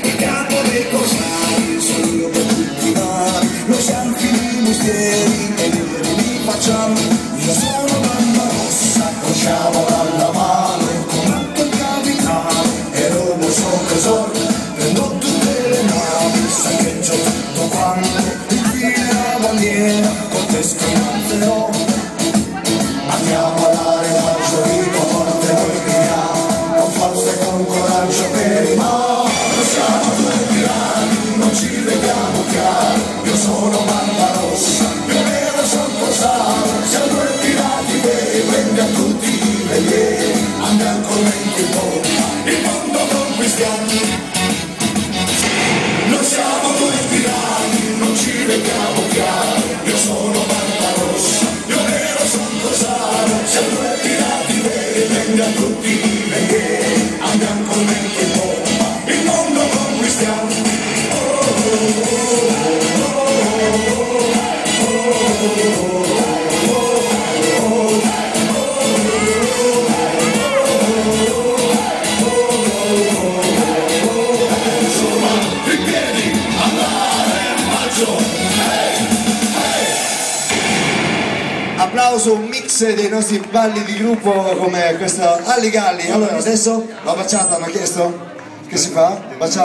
Il capo dei corsari, sono io per tutti i mari, noi siamo figli mestieri e li facciamo. Io sono banda rossa, conciamo dalla mano, comando il capitano e rubo il suo tesoro, prendo tutte le navi, saccheggio tutto quanto, infine la bandiera, con te schianterò. Andiamo all'area maggiorito, forte noi gridiamo, con forza e con coraggio per i mari. Siamo due pirati, non ci vediamo chiaro, io sono banda rossa, io nero sono corsaro, siamo due pirati veri, prendi a tutti i velieri, andiamo con lenti in bomba, il mondo conquistiamo. Noi siamo due pirati, non ci vediamo chiaro, io sono banda rossa, io nero sono corsaro, siamo due pirati veri, prendi a tutti i velieri, andiamo con lenti in bomba. Applauso, un mix dei nostri balli di gruppo come questo Alli Galli. Allora adesso la baciata hanno chiesto? Che si fa? Baciata.